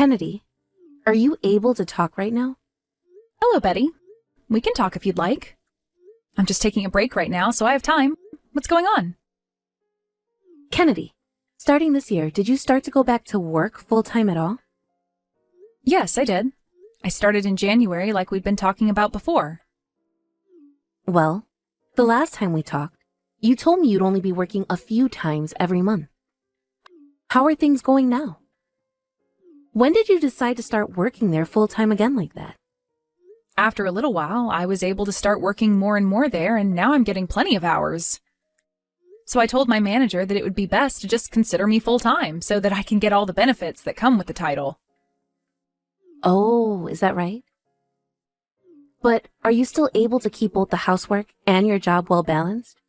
Kennedy, are you able to talk right now? Hello, Betty. We can talk if you'd like. I'm just taking a break right now, so I have time. What's going on? Kennedy, starting this year, did you start to go back to work full-time at all? Yes, I did. I started in January like we'd been talking about before. Well, the last time we talked, you told me you'd only be working a few times every month. How are things going now? When did you decide to start working there full-time again like that? After a little while, I was able to start working more and more there, and now I'm getting plenty of hours. So I told my manager that it would be best to just consider me full-time so that I can get all the benefits that come with the title. Oh, is that right? But are you still able to keep both the housework and your job well balanced?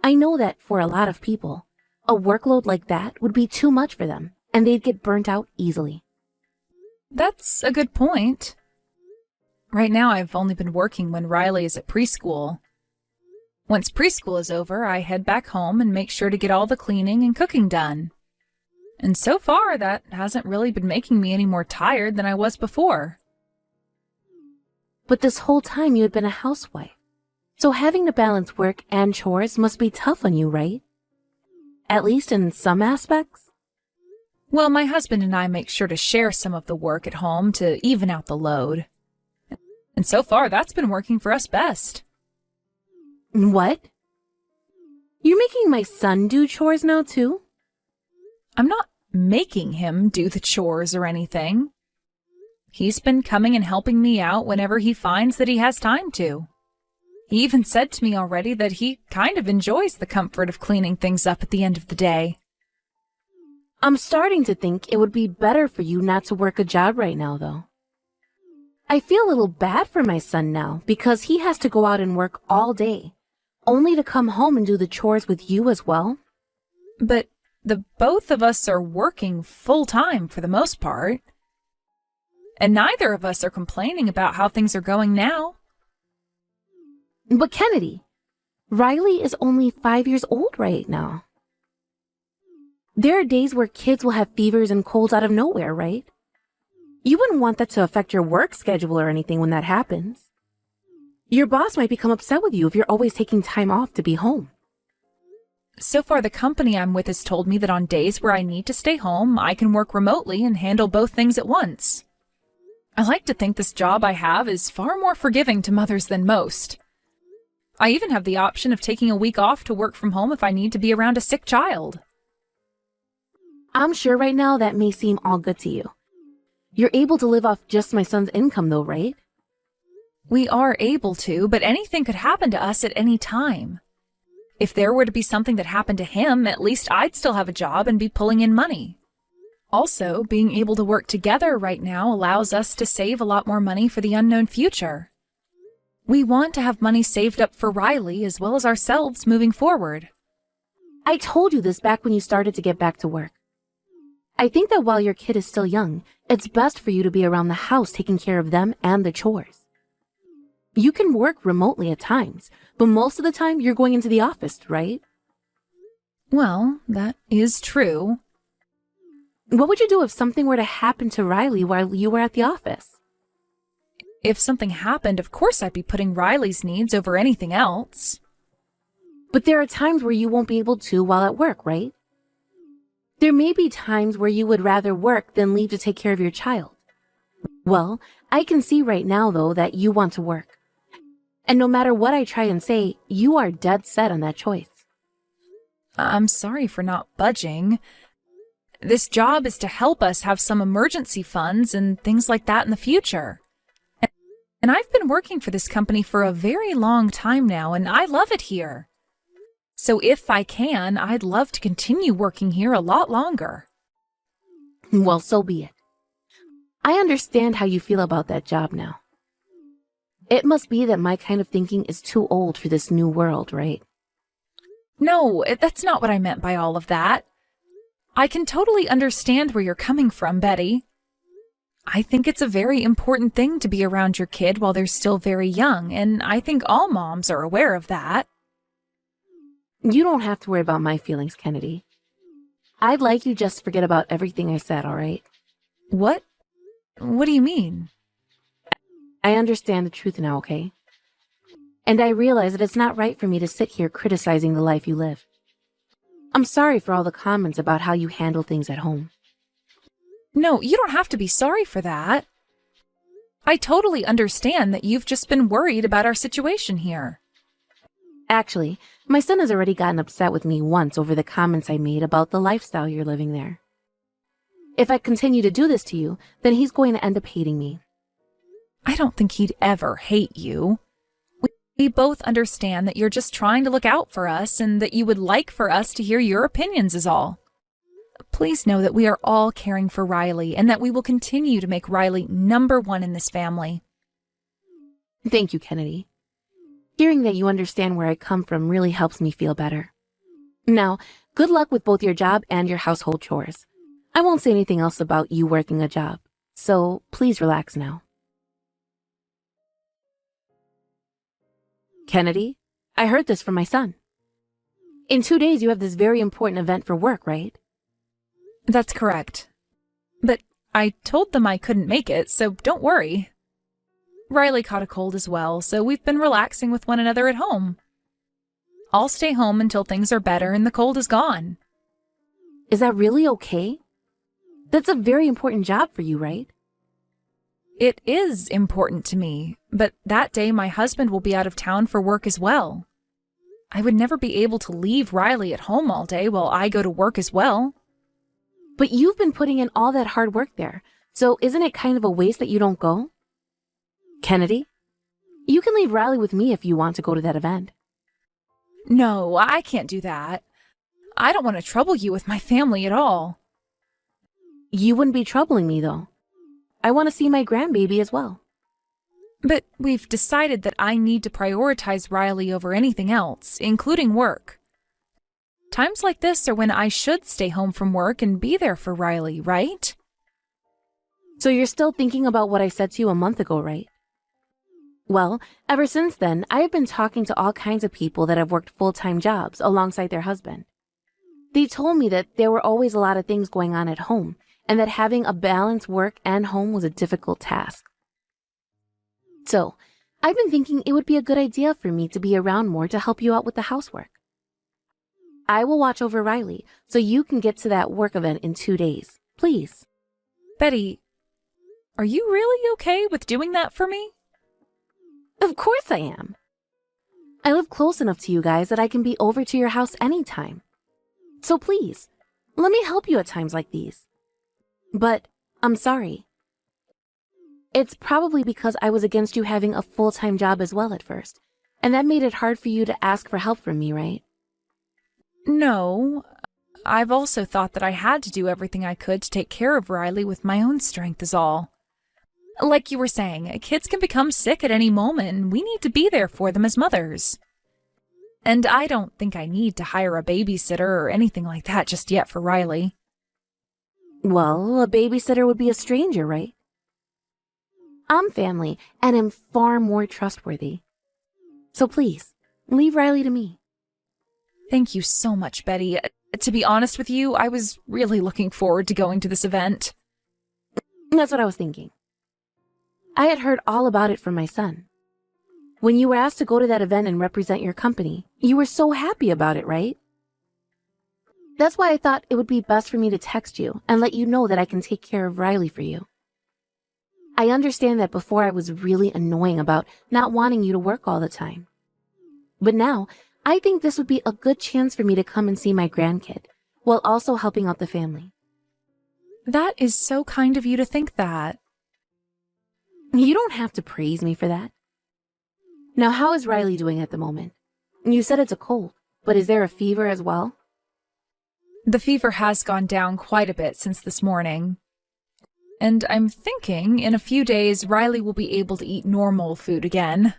I know that for a lot of people, a workload like that would be too much for them, and they'd get burnt out easily. That's a good point. Right now, I've only been working when Riley is at preschool. Once preschool is over, I head back home and make sure to get all the cleaning and cooking done. And so far, that hasn't really been making me any more tired than I was before. But this whole time you had been a housewife, so having to balance work and chores must be tough on you, right? At least in some aspects? Well, my husband and I make sure to share some of the work at home to even out the load. And so far, that's been working for us best. What? You're making my son do chores now, too? I'm not making him do the chores or anything. He's been coming and helping me out whenever he finds that he has time to. He even said to me already that he kind of enjoys the comfort of cleaning things up at the end of the day. I'm starting to think it would be better for you not to work a job right now, though. I feel a little bad for my son now because he has to go out and work all day, only to come home and do the chores with you as well. But the both of us are working full-time for the most part. And neither of us are complaining about how things are going now. But Kennedy, Riley is only 5 years old right now. There are days where kids will have fevers and colds out of nowhere, right? You wouldn't want that to affect your work schedule or anything when that happens. Your boss might become upset with you if you're always taking time off to be home. So far, the company I'm with has told me that on days where I need to stay home, I can work remotely and handle both things at once. I like to think this job I have is far more forgiving to mothers than most. I even have the option of taking a week off to work from home if I need to be around a sick child. I'm sure right now that may seem all good to you. You're able to live off just my son's income though, right? We are able to, but anything could happen to us at any time. If there were to be something that happened to him, at least I'd still have a job and be pulling in money. Also, being able to work together right now allows us to save a lot more money for the unknown future. We want to have money saved up for Riley as well as ourselves moving forward. I told you this back when you started to get back to work. I think that while your kid is still young, it's best for you to be around the house taking care of them and the chores. You can work remotely at times, but most of the time you're going into the office, right? Well, that is true. What would you do if something were to happen to Riley while you were at the office? If something happened, of course I'd be putting Riley's needs over anything else. But there are times where you won't be able to while at work, right? There may be times where you would rather work than leave to take care of your child. Well, I can see right now, though, that you want to work. And no matter what I try and say, you are dead set on that choice. I'm sorry for not budging. This job is to help us have some emergency funds and things like that in the future. And I've been working for this company for a very long time now, and I love it here. So if I can, I'd love to continue working here a lot longer. Well, so be it. I understand how you feel about that job now. It must be that my kind of thinking is too old for this new world, right? No, that's not what I meant by all of that. I can totally understand where you're coming from, Betty. I think it's a very important thing to be around your kid while they're still very young, and I think all moms are aware of that. You don't have to worry about my feelings, Kennedy. I'd like you just to forget about everything I said, all right? What? What do you mean? I understand the truth now, okay? And I realize that it's not right for me to sit here criticizing the life you live. I'm sorry for all the comments about how you handle things at home. No, you don't have to be sorry for that. I totally understand that you've just been worried about our situation here. Actually, my son has already gotten upset with me once over the comments I made about the lifestyle you're living there. If I continue to do this to you, then he's going to end up hating me. I don't think he'd ever hate you. We both understand that you're just trying to look out for us and that you would like for us to hear your opinions is all. Please know that we are all caring for Riley and that we will continue to make Riley number one in this family. Thank you, Kennedy. Hearing that you understand where I come from really helps me feel better. Now, good luck with both your job and your household chores. I won't say anything else about you working a job, so please relax now. Kennedy, I heard this from my son. In 2 days, you have this very important event for work, right? That's correct. But I told them I couldn't make it, so don't worry. Riley caught a cold as well, so we've been relaxing with one another at home. I'll stay home until things are better and the cold is gone. Is that really okay? That's a very important job for you, right? It is important to me, but that day my husband will be out of town for work as well. I would never be able to leave Riley at home all day while I go to work as well. But you've been putting in all that hard work there, so isn't it kind of a waste that you don't go? Kennedy, you can leave Riley with me if you want to go to that event. No, I can't do that. I don't want to trouble you with my family at all. You wouldn't be troubling me, though. I want to see my grandbaby as well. But we've decided that I need to prioritize Riley over anything else, including work. Times like this are when I should stay home from work and be there for Riley, right? So you're still thinking about what I said to you a month ago, right? Well, ever since then, I have been talking to all kinds of people that have worked full-time jobs alongside their husband. They told me that there were always a lot of things going on at home, and that having a balanced work and home was a difficult task. So, I've been thinking it would be a good idea for me to be around more to help you out with the housework. I will watch over Riley so you can get to that work event in 2 days. Please. Betty, are you really okay with doing that for me? Of course I am. I live close enough to you guys that I can be over to your house anytime. So please, let me help you at times like these. But I'm sorry. It's probably because I was against you having a full-time job as well at first, and that made it hard for you to ask for help from me, right? No, I've also thought that I had to do everything I could to take care of Riley with my own strength is all. Like you were saying, kids can become sick at any moment, and we need to be there for them as mothers. And I don't think I need to hire a babysitter or anything like that just yet for Riley. Well, a babysitter would be a stranger, right? I'm family and am far more trustworthy. So please, leave Riley to me. Thank you so much, Betty. To be honest with you, I was really looking forward to going to this event. That's what I was thinking. I had heard all about it from my son. When you were asked to go to that event and represent your company, you were so happy about it, right? That's why I thought it would be best for me to text you and let you know that I can take care of Riley for you. I understand that before I was really annoying about not wanting you to work all the time. But now, I think this would be a good chance for me to come and see my grandkid, while also helping out the family. That is so kind of you to think that. You don't have to praise me for that. Now, how is Riley doing at the moment? You said it's a cold, but is there a fever as well? The fever has gone down quite a bit since this morning. And I'm thinking in a few days Riley will be able to eat normal food again.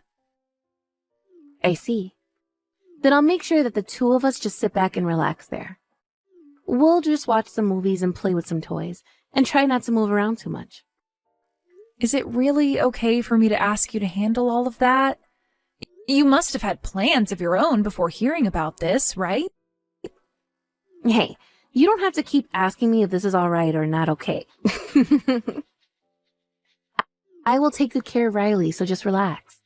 I see. Then I'll make sure that the two of us just sit back and relax there. We'll just watch some movies and play with some toys, and try not to move around too much. Is it really okay for me to ask you to handle all of that? You must have had plans of your own before hearing about this, right? Hey, You don't have to keep asking me if this is all right or not okay. I will take good care of Riley, so just relax.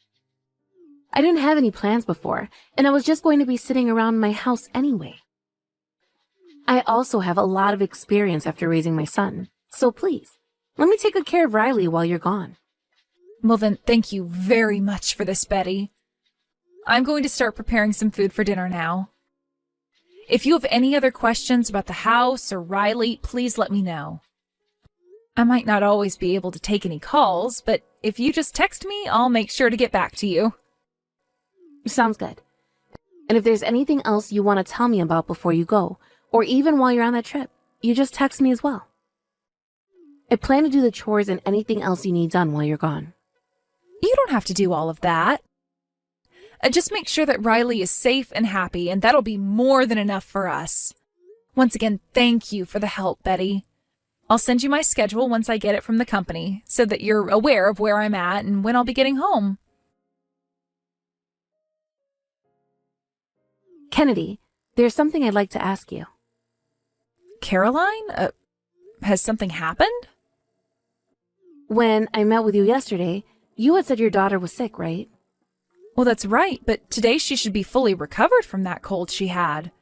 I didn't have any plans before, and I was just going to be sitting around my house anyway. I also have a lot of experience after raising my son, so please, let me take good care of Riley while you're gone. Well then, thank you very much for this, Betty. I'm going to start preparing some food for dinner now. If you have any other questions about the house or Riley, please let me know. I might not always be able to take any calls, but if you just text me, I'll make sure to get back to you. Sounds good. And if there's anything else you want to tell me about before you go, or even while you're on that trip, you just text me as well. I plan to do the chores and anything else you need done while you're gone. You don't have to do all of that. Just make sure that Riley is safe and happy, and that'll be more than enough for us. Once again, thank you for the help, Betty. I'll send you my schedule once I get it from the company, so that you're aware of where I'm at and when I'll be getting home. Kennedy, there's something I'd like to ask you. Caroline? Has something happened? When I met with you yesterday, you had said your daughter was sick, right? Well, that's right, but today she should be fully recovered from that cold she had.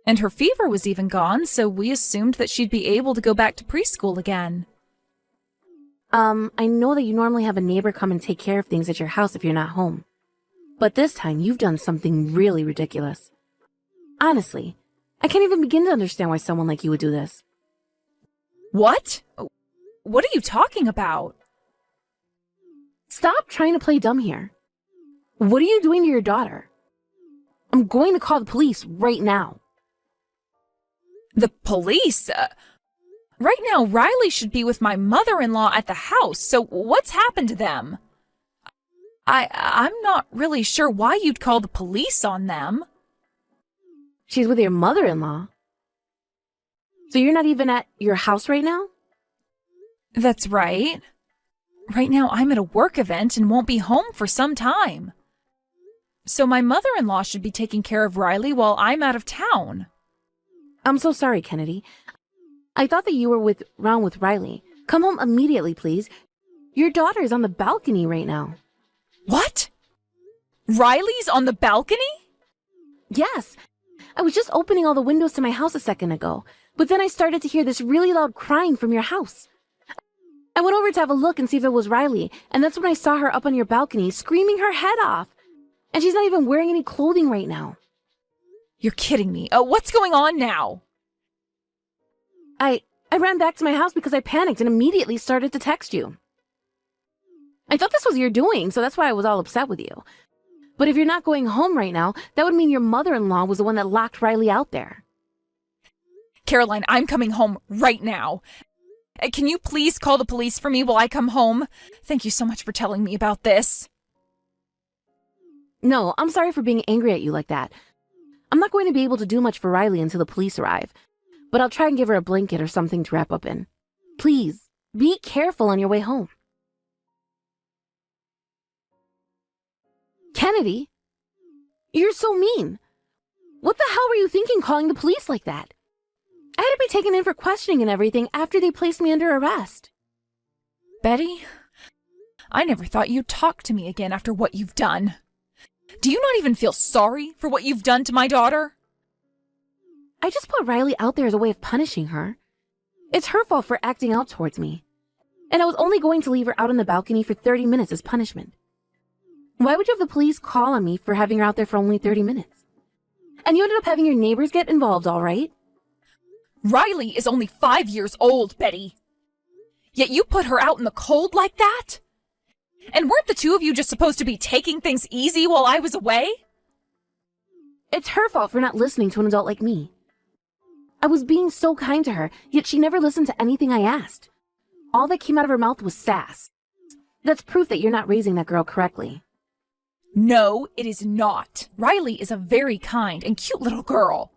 And her fever was even gone, so we assumed that she'd be able to go back to preschool again. I know that you normally have a neighbor come and take care of things at your house if you're not home. But this time, you've done something really ridiculous. Honestly, I can't even begin to understand why someone like you would do this. What? What are you talking about? Stop trying to play dumb here. What are you doing to your daughter? I'm going to call the police right now. The police? Right now, Riley should be with my mother-in-law at the house, so what's happened to them? I'm not really sure why you'd call the police on them. She's with your mother-in-law? So you're not even at your house right now? That's right. Right now, I'm at a work event and won't be home for some time. So my mother-in-law should be taking care of Riley while I'm out of town. I'm so sorry, Kennedy. I thought that you were around with Riley. Come home immediately, please. Your daughter is on the balcony right now. What? Riley's on the balcony? Yes. I was just opening all the windows to my house a second ago, but then I started to hear this really loud crying from your house. I went over to have a look and see if it was Riley, and that's when I saw her up on your balcony screaming her head off. And she's not even wearing any clothing right now. You're kidding me. What's going on now? I ran back to my house because I panicked and immediately started to text you. I thought this was your doing, so that's why I was all upset with you. But if you're not going home right now, that would mean your mother-in-law was the one that locked Riley out there. Caroline, I'm coming home right now. Can you please call the police for me while I come home? Thank you so much for telling me about this. No, I'm sorry for being angry at you like that. I'm not going to be able to do much for Riley until the police arrive, but I'll try and give her a blanket or something to wrap up in. Please, be careful on your way home. Kennedy, you're so mean. What the hell were you thinking calling the police like that? I had to be taken in for questioning and everything after they placed me under arrest. Betty, I never thought you'd talk to me again after what you've done. Do you not even feel sorry for what you've done to my daughter? I just put Riley out there as a way of punishing her. It's her fault for acting out towards me. And I was only going to leave her out on the balcony for 30 minutes as punishment. Why would you have the police call on me for having her out there for only 30 minutes? And you ended up having your neighbors get involved, all right? Riley is only 5 years old, Betty. Yet you put her out in the cold like that? And weren't the two of you just supposed to be taking things easy while I was away? It's her fault for not listening to an adult like me. I was being so kind to her, yet she never listened to anything I asked. All that came out of her mouth was sass. That's proof that you're not raising that girl correctly. No, it is not. Riley is a very kind and cute little girl.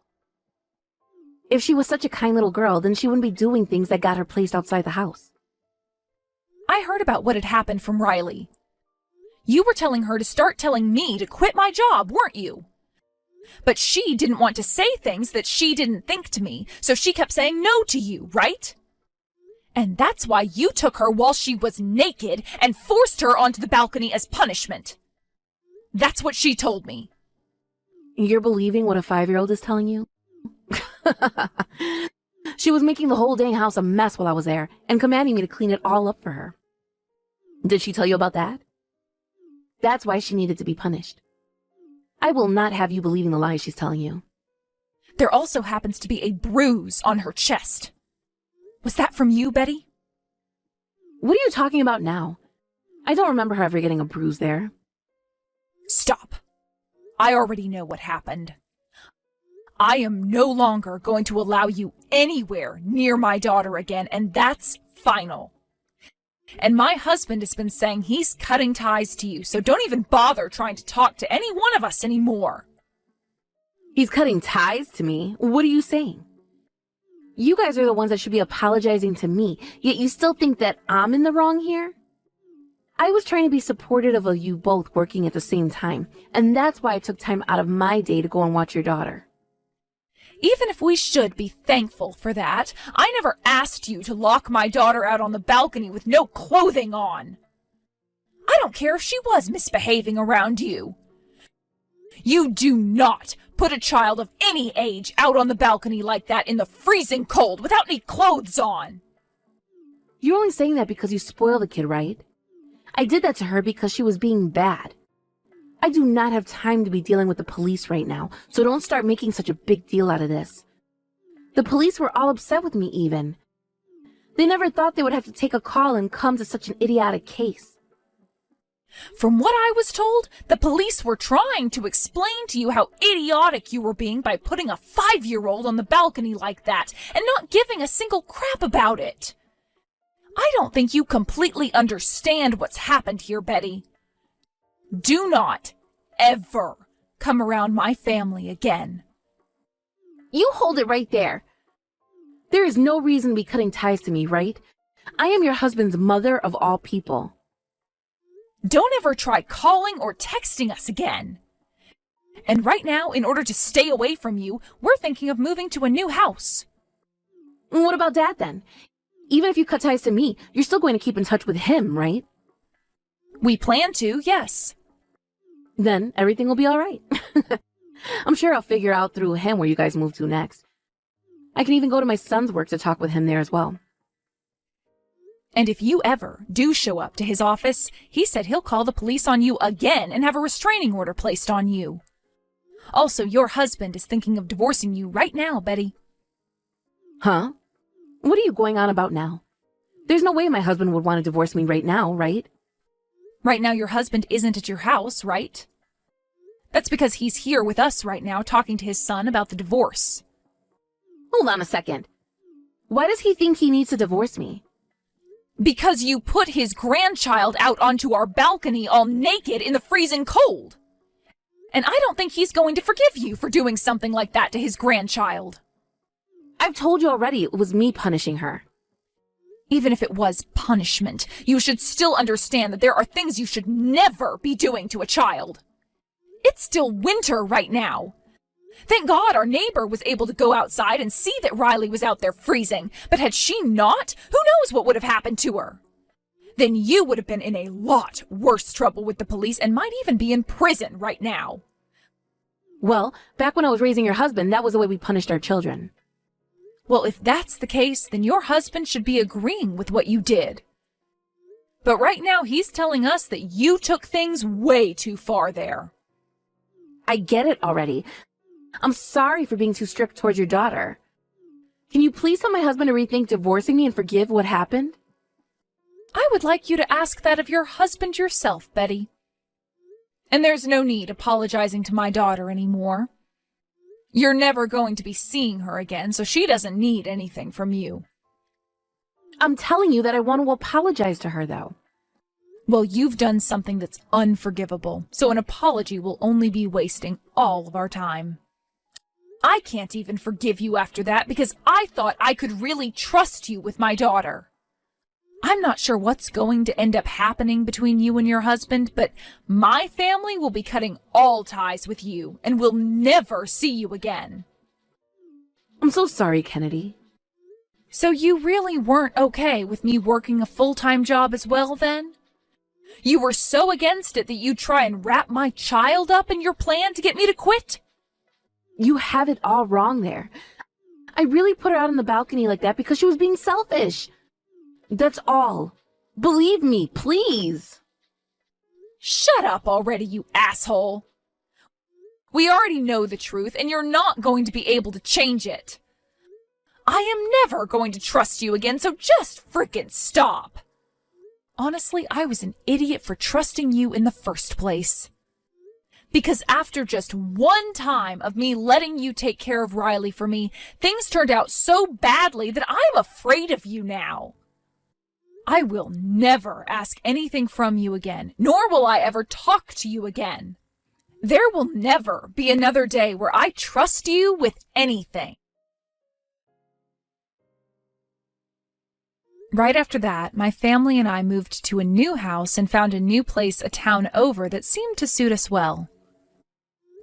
If she was such a kind little girl, then she wouldn't be doing things that got her placed outside the house. I heard about what had happened from Riley. You were telling her to start telling me to quit my job, weren't you? But she didn't want to say things that she didn't think to me, so she kept saying no to you, right? And that's why you took her while she was naked and forced her onto the balcony as punishment. That's what she told me. You're believing what a 5-year-old is telling you? She was making the whole dang house a mess while I was there and commanding me to clean it all up for her. Did she tell you about that? That's why she needed to be punished. I will not have you believing the lies she's telling you. There also happens to be a bruise on her chest. Was that from you, Betty? What are you talking about now? I don't remember her ever getting a bruise there. Stop. I already know what happened. I am no longer going to allow you anywhere near my daughter again, and that's final. And my husband has been saying he's cutting ties to you, so don't even bother trying to talk to any one of us anymore. He's cutting ties to me? What are you saying? You guys are the ones that should be apologizing to me, yet you still think that I'm in the wrong here? I was trying to be supportive of you both working at the same time, and that's why I took time out of my day to go and watch your daughter. Even if we should be thankful for that, I never asked you to lock my daughter out on the balcony with no clothing on. I don't care if she was misbehaving around you. You do not put a child of any age out on the balcony like that in the freezing cold without any clothes on. You're only saying that because you spoiled the kid, right? I did that to her because she was being bad. I do not have time to be dealing with the police right now, so don't start making such a big deal out of this. The police were all upset with me even. They never thought they would have to take a call and come to such an idiotic case. From what I was told, the police were trying to explain to you how idiotic you were being by putting a 5-year-old on the balcony like that and not giving a single crap about it. I don't think you completely understand what's happened here, Betty. Do not, ever, come around my family again. You hold it right there. There is no reason to be cutting ties to me, right? I am your husband's mother of all people. Don't ever try calling or texting us again. And right now, in order to stay away from you, we're thinking of moving to a new house. What about Dad then? Even if you cut ties to me, you're still going to keep in touch with him, right? We plan to, yes. Then everything will be all right. I'm sure I'll figure out through him where you guys move to next. I can even go to my son's work to talk with him there as well. And if you ever do show up to his office, he said he'll call the police on you again and have a restraining order placed on you. Also, your husband is thinking of divorcing you right now, Betty. Huh? What are you going on about now? There's no way my husband would want to divorce me right now, right? Right now, your husband isn't at your house, right? That's because he's here with us right now talking to his son about the divorce. Hold on a second. Why does he think he needs to divorce me? Because you put his grandchild out onto our balcony all naked in the freezing cold. And I don't think he's going to forgive you for doing something like that to his grandchild. I've told you already it was me punishing her. Even if it was punishment, you should still understand that there are things you should never be doing to a child. It's still winter right now. Thank God our neighbor was able to go outside and see that Riley was out there freezing, but had she not, who knows what would have happened to her? Then you would have been in a lot worse trouble with the police and might even be in prison right now. Well, back when I was raising your husband, that was the way we punished our children. Well, if that's the case, then your husband should be agreeing with what you did. But right now, he's telling us that you took things way too far there. I get it already. I'm sorry for being too strict towards your daughter. Can you please tell my husband to rethink divorcing me and forgive what happened? I would like you to ask that of your husband yourself, Betty. And there's no need apologizing to my daughter anymore. You're never going to be seeing her again, so she doesn't need anything from you. I'm telling you that I want to apologize to her, though. Well, you've done something that's unforgivable, so an apology will only be wasting all of our time. I can't even forgive you after that because I thought I could really trust you with my daughter. I'm not sure what's going to end up happening between you and your husband, but my family will be cutting all ties with you and will never see you again. I'm so sorry, Kennedy. So you really weren't okay with me working a full-time job as well, then? You were so against it that you'd try and wrap my child up in your plan to get me to quit? You have it all wrong there. I really put her out on the balcony like that because she was being selfish. That's all. Believe me, please. Shut up already, you asshole. We already know the truth, and you're not going to be able to change it. I am never going to trust you again, so just frickin' stop. Honestly, I was an idiot for trusting you in the first place. Because after just one time of me letting you take care of Riley for me, things turned out so badly that I'm afraid of you now. I will never ask anything from you again, nor will I ever talk to you again. There will never be another day where I trust you with anything. Right after that, my family and I moved to a new house and found a new place a town over that seemed to suit us well.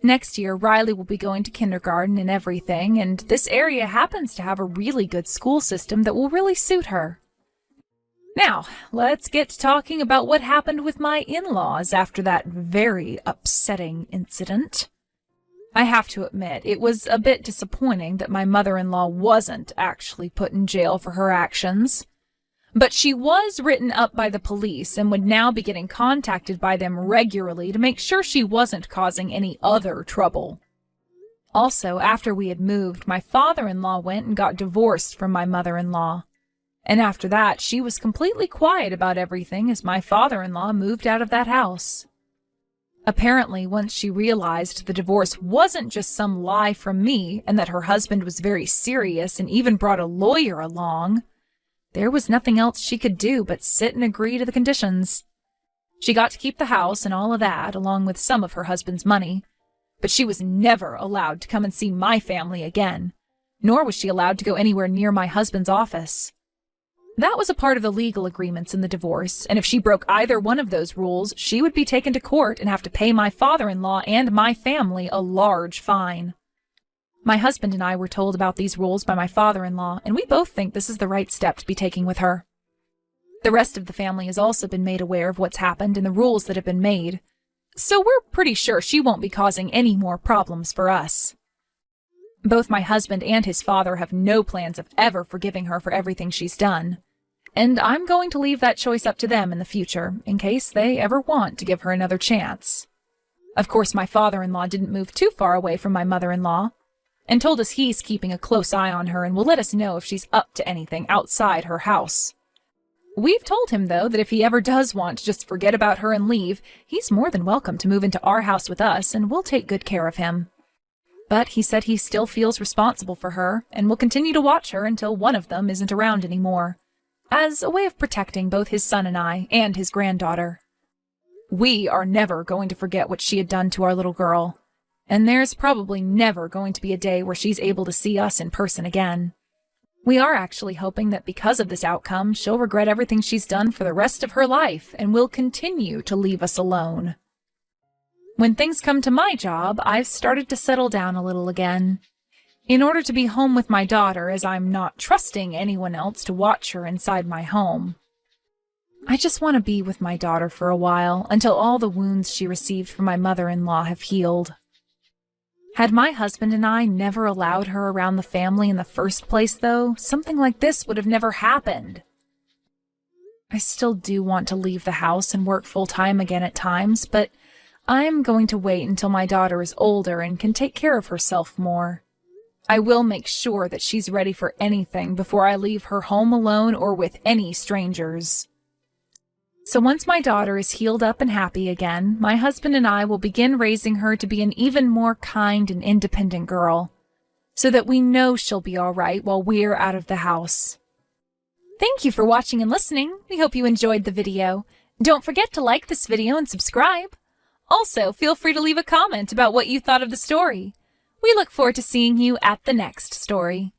Next year, Riley will be going to kindergarten and everything, and this area happens to have a really good school system that will really suit her. Now, let's get to talking about what happened with my in-laws after that very upsetting incident. I have to admit, it was a bit disappointing that my mother-in-law wasn't actually put in jail for her actions. But she was written up by the police and would now be getting contacted by them regularly to make sure she wasn't causing any other trouble. Also, after we had moved, my father-in-law went and got divorced from my mother-in-law. And after that, she was completely quiet about everything as my father-in-law moved out of that house. Apparently, once she realized the divorce wasn't just some lie from me and that her husband was very serious and even brought a lawyer along, there was nothing else she could do but sit and agree to the conditions. She got to keep the house and all of that, along with some of her husband's money, but she was never allowed to come and see my family again, nor was she allowed to go anywhere near my husband's office. That was a part of the legal agreements in the divorce, and if she broke either one of those rules, she would be taken to court and have to pay my father-in-law and my family a large fine. My husband and I were told about these rules by my father-in-law, and we both think this is the right step to be taking with her. The rest of the family has also been made aware of what's happened and the rules that have been made, so we're pretty sure she won't be causing any more problems for us. Both my husband and his father have no plans of ever forgiving her for everything she's done, and I'm going to leave that choice up to them in the future, in case they ever want to give her another chance. Of course, my father-in-law didn't move too far away from my mother-in-law, and told us he's keeping a close eye on her and will let us know if she's up to anything outside her house. We've told him, though, that if he ever does want to just forget about her and leave, he's more than welcome to move into our house with us, and we'll take good care of him. But he said he still feels responsible for her, and will continue to watch her until one of them isn't around anymore, as a way of protecting both his son and I, and his granddaughter. We are never going to forget what she had done to our little girl, and there's probably never going to be a day where she's able to see us in person again. We are actually hoping that because of this outcome, she'll regret everything she's done for the rest of her life and will continue to leave us alone. When things come to my job, I've started to settle down a little again. In order to be home with my daughter, as I'm not trusting anyone else to watch her inside my home. I just want to be with my daughter for a while, until all the wounds she received from my mother-in-law have healed. Had my husband and I never allowed her around the family in the first place, though, something like this would have never happened. I still do want to leave the house and work full-time again at times, but I'm going to wait until my daughter is older and can take care of herself more. I will make sure that she's ready for anything before I leave her home alone or with any strangers. So once my daughter is healed up and happy again, my husband and I will begin raising her to be an even more kind and independent girl, so that we know she'll be all right while we're out of the house. Thank you for watching and listening. We hope you enjoyed the video. Don't forget to like this video and subscribe. Also, feel free to leave a comment about what you thought of the story. We look forward to seeing you at the next story.